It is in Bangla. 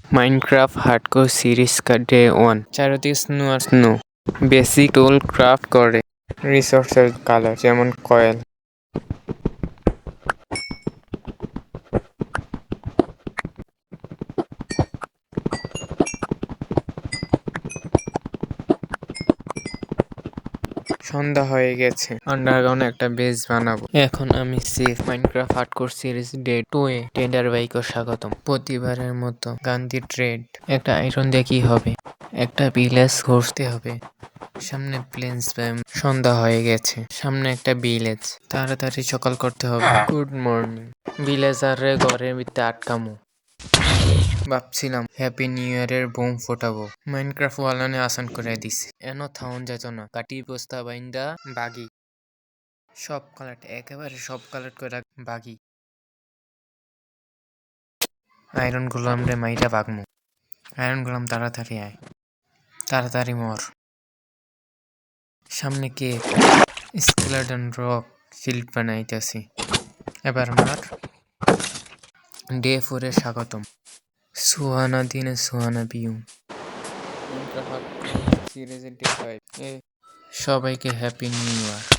माइनक्राफ्ट हार्डकोर सीरीज का डे 1 চারটি স্নো বেসিক টুল ক্রাফট করে রিসোর্সের কালার যেমন কয়েল সন্ধ্যা হয়ে গেছে আন্ডারগ্রাউন্ড একটা বেস বানাবো এখন আমি safe Minecraft hardcore series day 2 এ টেন্ডার বাইকও স্বাগতম প্রতিবারের মতো গান্ধী ট্রেড একটা আয়রন দিয়ে কি হবে একটা ভিলেজ ঘুরতে হবে সামনে প্লেন্স সন্ধ্যা হয়ে গেছে সামনে একটা ভিলেজ তাড়াতাড়ি সকাল করতে হবে গুড মর্নিং ভিলেজারে ঘরের ভিতরে আটকামো ভাবছিলাম হ্যাপি নিউ ইয়ারের বোম ফোটাবো মাইনক্রাফট ওয়ালানে আসান করে দিছে এন থাউন যেত না কাটি বস্তা বাইন্দা বাগি সব কালার একেবারে সব কালার করে বাগি আয়রন গুলাম রে মাইটা বাগমু আয়রন গুলাম তাড়াতাড়ি আয় তাড়াতাড়ি মর সামনে কে স্কেলেটন রক শিল্ড বানাইতেছি এবার মার ডে 4 এ স্বাগতম সুহানা দিনে সুহানা বিউ সিরিজের ডে 5 সবাইকে হ্যাপি নিউ ইয়ার।